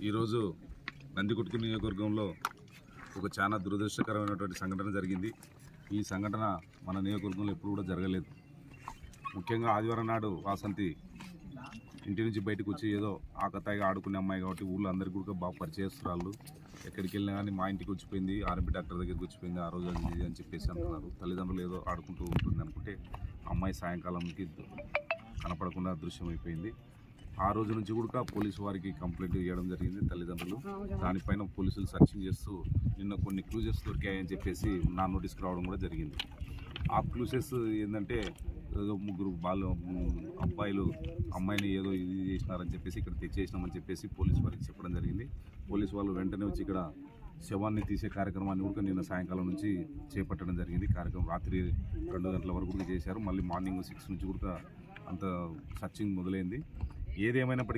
ఈరోజు నందికొట్కు నియోజకవర్గంలో ఒక చాలా దురదృష్టకరమైనటువంటి సంఘటన జరిగింది. ఈ సంఘటన మన నియోజకవర్గంలో ఎప్పుడు కూడా జరగలేదు. ముఖ్యంగా ఆదివారం నాడు వాసంతి ఇంటి నుంచి బయటకు వచ్చి ఏదో ఆకతాయిగా ఆడుకునే అమ్మాయి కాబట్టి ఊళ్ళో అందరికీ కూడా బాగా పరిచయస్తురాళ్ళు. ఎక్కడికి వెళ్ళినా కానీ మా ఇంటికి వచ్చిపోయింది, ఆర్ఎంపీ డాక్టర్ దగ్గరికి వచ్చిపోయింది, ఆ రోజు అది అని చెప్పేసి అంటున్నారు. తల్లిదండ్రులు ఏదో ఆడుకుంటూ ఉంటుంది అనుకుంటే అమ్మాయి సాయంకాలంకి కనపడకుండా దృశ్యమైపోయింది. ఆ రోజు నుంచి కూడా పోలీసు వారికి కంప్లైంట్ చేయడం జరిగింది తల్లిదండ్రులు. దానిపైన పోలీసులు సర్చింగ్ చేస్తూ నిన్న కొన్ని క్లూజెస్ దొరికాయని చెప్పేసి నా నోటీస్కి రావడం కూడా జరిగింది. ఆ క్లూజెస్ ఏంటంటే ఏదో ముగ్గురు అబ్బాయిలు అమ్మాయిని ఏదో ఇది చేసినారని చెప్పేసి ఇక్కడ తెచ్చేసినామని చెప్పేసి పోలీసు వారికి చెప్పడం జరిగింది. పోలీసు వాళ్ళు వెంటనే వచ్చి ఇక్కడ శవాన్ని తీసే కార్యక్రమాన్ని కూడా నిన్న సాయంకాలం నుంచి చేపట్టడం జరిగింది. కార్యక్రమం రాత్రి 2 గంటల వరకు కూడా చేశారు. మళ్ళీ మార్నింగ్ 6 నుంచి కూడా అంత సర్చింగ్ మొదలైంది. ఏదేమైనప్పటికీ